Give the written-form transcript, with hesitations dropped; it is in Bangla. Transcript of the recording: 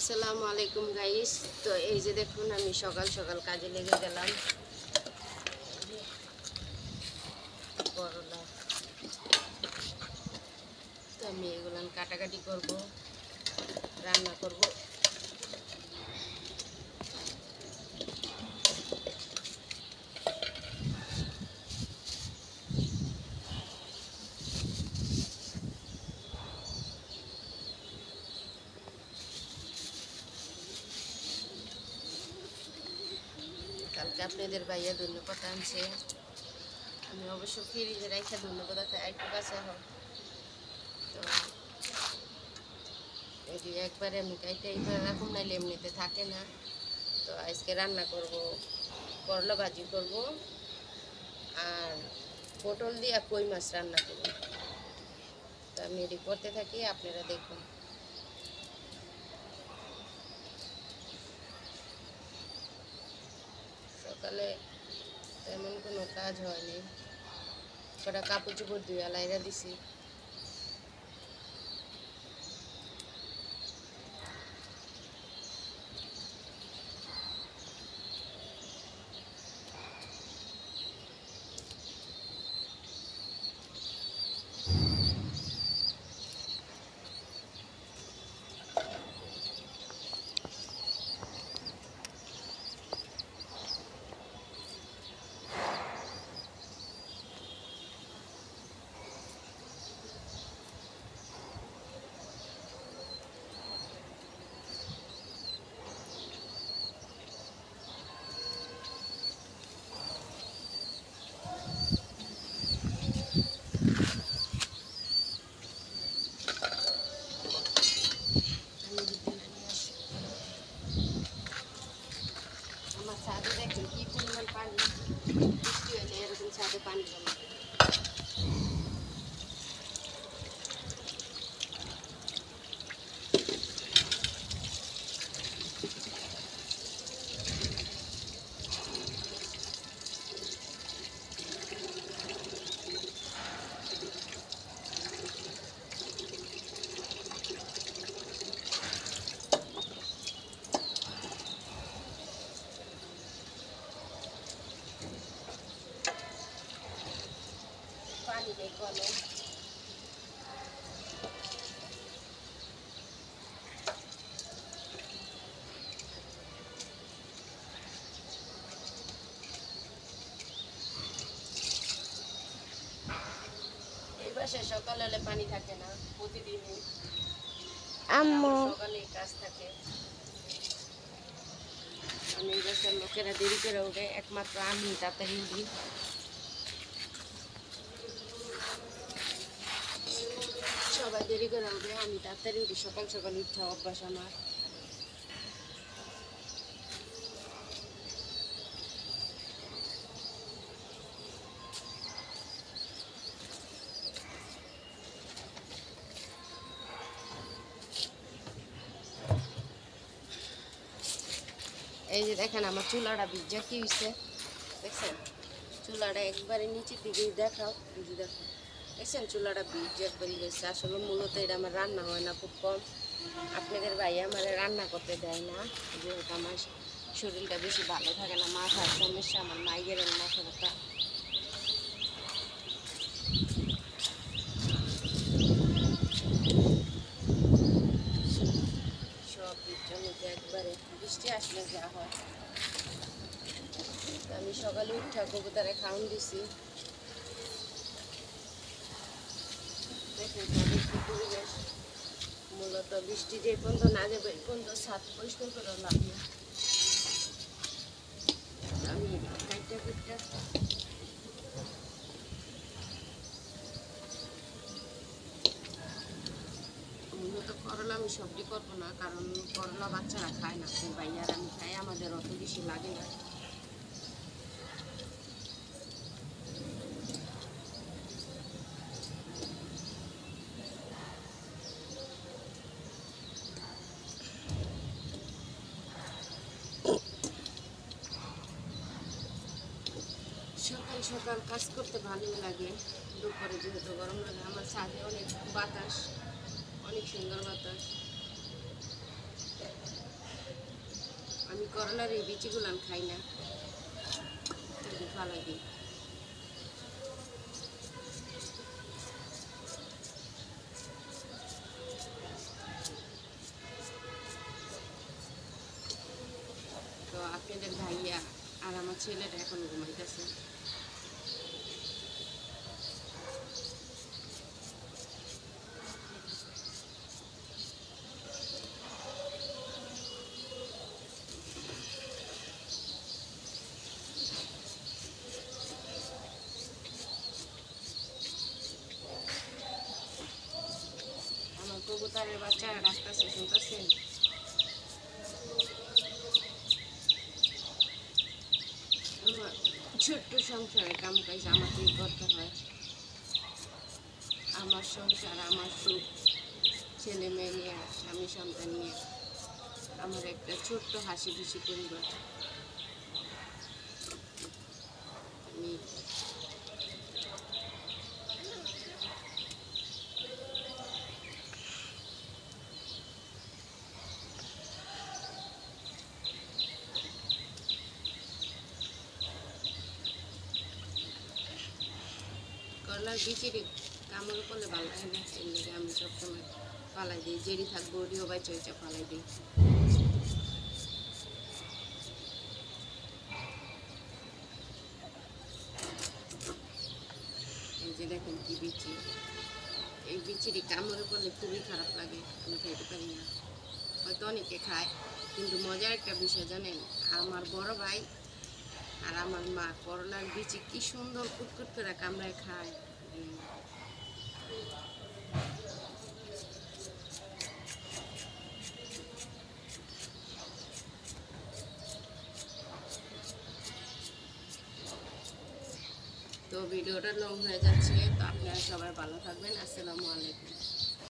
আসসালামু আলাইকুম গাইস। তো এই যে দেখুন আমি সকাল সকাল কাজে লেগে গেলাম। করলা তো আমি এগুলো কাটাকাটি করব, রান্না করব। কালকে আপনাদের ভাইয়া ধন্যবাদ আনছে, আমি অবশ্য ফ্রিজে রেখে ধন্যবাদ একটু কাছে হোক। তো এটি একবারে আমি কাইটা এইভাবে রাখুন, নাইলে এমনিতে থাকে না। তো আজকে রান্না করব, করলা ভাজি করব আর পটল দিয়ে কই মাছ রান্না করব। তো আমি এটি করতে থাকি, আপনারা দেখুন। সকালে তেমন কোনো কাজ হয়নি, কটা কাপড় চোপড় ধুয়ে লাইরা দিছি। আমার ছাদে দেখুন কি পরিমাণ পানি, বৃষ্টি হলে এরকম ছাদে পানি জমে। পানি নেই কলে। এই বাসায় সকাল হলে পানি থাকে না, প্রতিদিনই সকালে কাজ থাকে। আমি এই বাসার লোকেরা দেরি করে উঠে, একমাত্র আমি তাড়াতাড়ি উঠি। সবাই দেরি করে উঠে, আমি তাড়াতাড়ি উঠি। সকাল সকাল উঠতে অভ্যাস আমার। এই যে দেখেন আমার চুলাটা ভিজা কি হয়েছে, দেখছেন? চুলাটা একবারে নিচের দিকে দেখাও, এই যে দেখো, দেখছেন চুলাটা ভিজা একবারই গেছে। আসলে মূলত এটা আমার রান্না হয় না, খুব কম। আপনাদের ভাই আমার রান্না করতে দেয় না, যেহেতু আমার শরীরটা বেশি ভালো থাকে না, মাথার সমস্যা, আমার মাইগ্রেন, মাথা ব্যথা। সব জন্য একবারে বৃষ্টি আসলে যা হয়। আমি সকালে উঠা কবুতরে খাওয়ান দিছি। দেখেন কি পরিবেশ। মূলত বৃষ্টি যে পর্যন্ত না যাবে এই পর্যন্ত ছাদ পরিষ্কার করে লাভ নেই। আমি কাইটা কুইটা মূলত করলা আমি সবজি করবো না, কারণ করলা বাচ্চারা খায় না, ভাইয়ার আমি খাই, আমাদের অত বেশি লাগে না। সকাল সকাল কাজ করতে ভালোই লাগে, দুপুরে যেহেতু গরম লাগে। আমার ছাদে অনেক বাতাস, অনেক সুন্দর বাতাস। করলার এই বিচিগুলো আমি খাই না, ফালাই দিই। তো আপনাদের ভাইয়া আর আমার ছেলেটা এখন ঘুমাইতেছে। আমার কবুতরের বাচ্চারা ডাকতেছে, শুনতেছেন? আমার ছোট্ট সংসারে কাম কাজ আমাকেই করতে হয়। আমার সংসার, আমার সুখ, ছেলে মেয়ে নিয়ে, স্বামী সন্তান নিয়ে আমার একটা ছোট্ট হাসি খুশি পরিবার। আমি করলার বিচিরি কামড় করলে ভালো লাগে না, এর লেগে আমি সবসময় পালাই দিই। জেরি থাকবো ওডিও বাই চইচা পালাই দিই। এই যে দেখেন কি বিচি, এই বিচিরি কামড়ে করলে খুবই খারাপ লাগে, আমি খাইতে পারি না। হয়তো অনেকে খায়, কিন্তু মজার একটা বিষয় জানেন, আমার বড় ভাই আর আমার মা করলার বিচি কি সুন্দর কুটকুট করে কামড়ায় খায়। তো ভিডিওটা লং হয়ে যাচ্ছে, তো আপনারা সবাই ভালো থাকবেন। আসসালামু আলাইকুম।